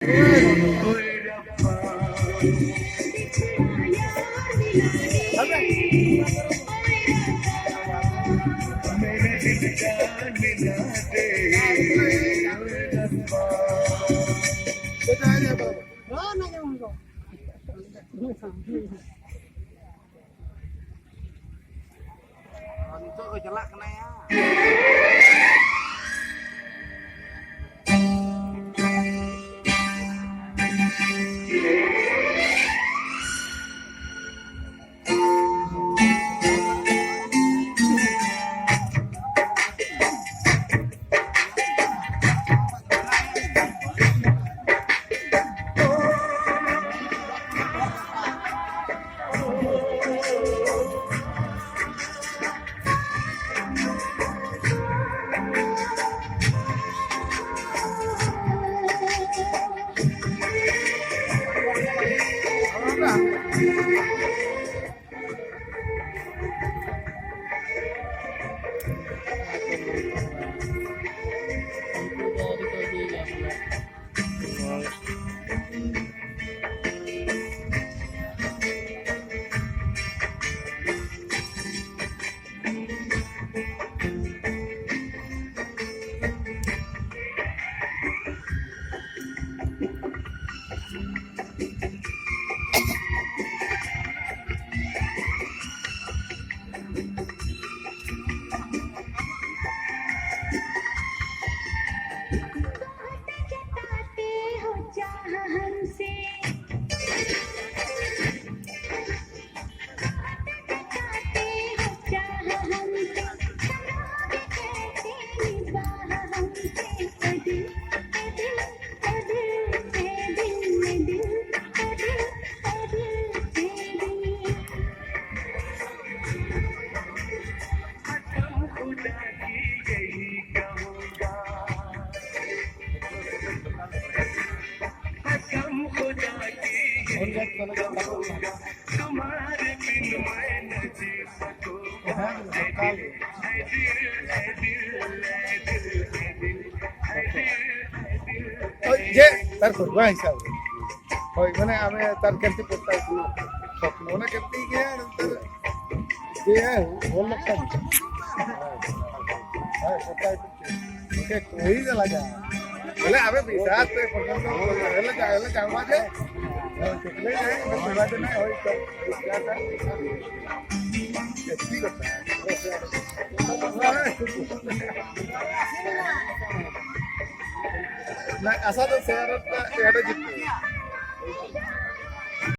Cho cái lắc này á. যে তার করবা হিসাবে হয় মানে আমি তার কেমতি করতে স্বপ্ন না কেমতি গিয়ে তার যে वो लगता है पता है que कोई de la ya बोले अबे पिसाते por ejemplo él llama de que le no se va a tener hoy ya está explico ना असा तो शहरात एवढं जिथे